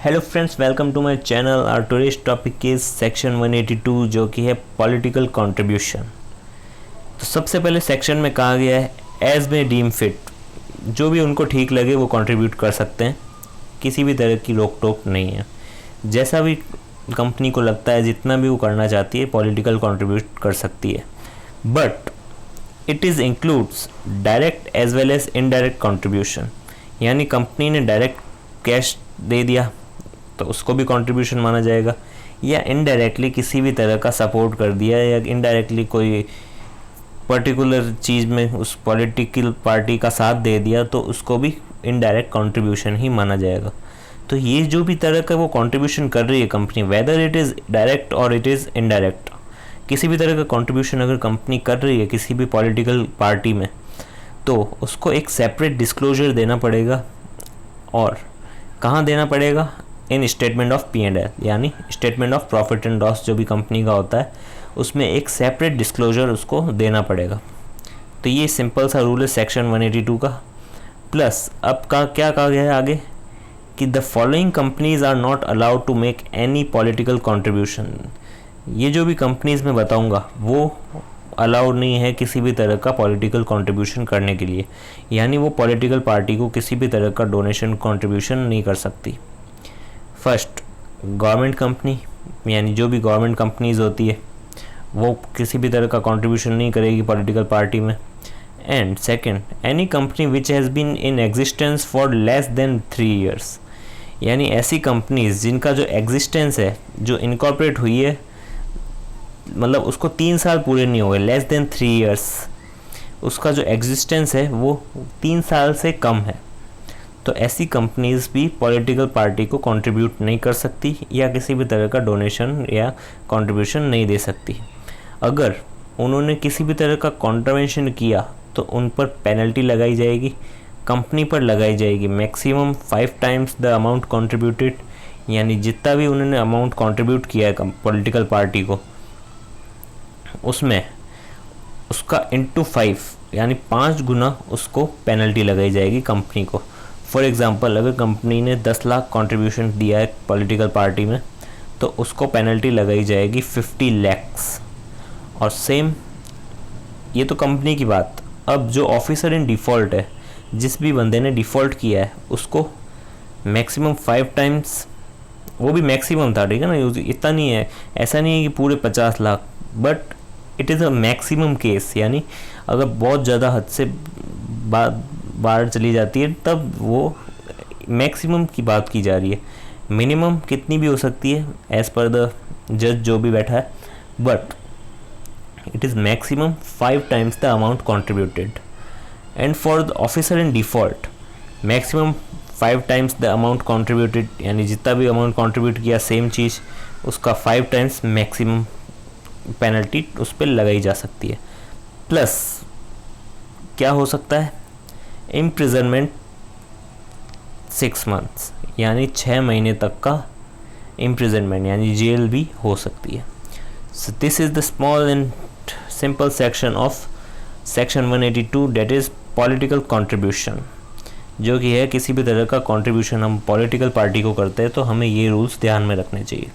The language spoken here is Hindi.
Hello friends, welcome to my channel. और टुडेस टॉपिक इज सेक्शन 182 जो कि है पॉलिटिकल कंट्रीब्यूशन। तो सबसे पहले सेक्शन में कहा गया है एज मे डीम फिट, जो भी उनको ठीक लगे वो कंट्रीब्यूट कर सकते हैं, किसी भी तरह की रोक टोक नहीं है। जैसा भी कंपनी को लगता है, जितना भी वो करना चाहती है, पॉलिटिकल कंट्रीब्यूट कर सकती है। But it is includes direct as well as indirect contribution, यानी कंपनी ने डायरेक्ट कैश दे दिया तो उसको भी कंट्रीब्यूशन माना जाएगा, या इनडायरेक्टली किसी भी तरह का सपोर्ट कर दिया, या इनडायरेक्टली कोई पर्टिकुलर चीज़ में उस पॉलिटिकल पार्टी का साथ दे दिया तो उसको भी इनडायरेक्ट कंट्रीब्यूशन ही माना जाएगा। तो ये जो भी तरह का वो कंट्रीब्यूशन कर रही है company, whether it is direct और इट इज़ इनडायरेक्ट, किसी भी तरह का कंट्रीब्यूशन अगर कंपनी कर रही है किसी भी पॉलिटिकल पार्टी में, तो उसको एक सेपरेट डिस्क्लोजर देना पड़ेगा। और कहाँ देना पड़ेगा? इन स्टेटमेंट ऑफ P&L, यानी statement of profit and loss जो भी कंपनी का होता है, उसमें एक सेपरेट डिस्क्लोजर उसको देना पड़ेगा। तो ये सिंपल सा रूल है सेक्शन 182 का। प्लस अब का क्या कहा गया है आगे कि the following companies are not allowed to make any political contribution. ये जो भी कंपनीज मैं बताऊंगा वो अलाउड नहीं है किसी भी तरह का पॉलिटिकल कंट्रीब्यूशन करने के लिए, यानी वो पॉलिटिकल पार्टी को किसी भी तरह का डोनेशन कंट्रीब्यूशन नहीं कर सकती। फर्स्ट, गवर्नमेंट कंपनी, यानी जो भी गवर्नमेंट कंपनीज होती है वो किसी भी तरह का कंट्रीब्यूशन नहीं करेगी पॉलिटिकल पार्टी में। And second, any company which has been in existence for less than 3 years, यानी ऐसी कंपनीज जिनका जो एग्जिस्टेंस है, जो इनकॉर्पोरेट हुई है, मतलब उसको 3 साल पूरे नहीं हुए, लेस देन 3 years, उसका जो एग्जिस्टेंस है वो 3 साल से कम है, तो ऐसी कंपनीज भी पॉलिटिकल पार्टी को कंट्रीब्यूट नहीं कर सकती या किसी भी तरह का डोनेशन या कंट्रीब्यूशन नहीं दे सकती। अगर उन्होंने किसी भी तरह का कॉन्ट्रीब्यूशन किया तो उन पर पेनल्टी लगाई जाएगी, कंपनी पर लगाई जाएगी maximum 5 times the amount contributed, यानी जितना भी उन्होंने अमाउंट कंट्रीब्यूट किया है पॉलिटिकल पार्टी को, उसमें उसका इंटू 5 यानी 5 गुना उसको पेनल्टी लगाई जाएगी कंपनी को। फॉर एग्ज़ाम्पल, अगर कंपनी ने 10 लाख कंट्रीब्यूशन दिया है पॉलिटिकल पार्टी में तो उसको पेनल्टी लगाई जाएगी 50 lakhs। और सेम, ये तो कंपनी की बात। अब जो ऑफिसर इन डिफ़ॉल्ट है, जिस भी बंदे ने डिफ़ॉल्ट किया है, उसको मैक्सिमम 5 times, वो भी मैक्सिमम था, ठीक है ना, इतना नहीं है, ऐसा नहीं है कि पूरे 50 lakh, but it is a maximum case, यानी अगर बहुत ज़्यादा हद से बाहर चली जाती है तब वो मैक्सिमम की बात की जा रही है। मिनिमम कितनी भी हो सकती है एज़ पर द जज जो भी बैठा है, but it is maximum 5 times the amount contributed. And for the officer in default, maximum 5 times the amount contributed, यानी जितना भी अमाउंट कंट्रीब्यूट किया सेम चीज़, उसका 5 times मैक्सिमम पेनल्टी उस पर लगाई जा सकती है। प्लस क्या हो सकता है? इम्प्रिजनमेंट 6 months, यानी 6 महीने तक का इम्प्रिजनमेंट, यानी जेल भी हो सकती है। So this is the small and simple section of section 182, that is political contribution, जो कि है किसी भी तरह का कंट्रीब्यूशन हम पॉलिटिकल पार्टी को करते हैं तो हमें ये रूल्स ध्यान में रखने चाहिए।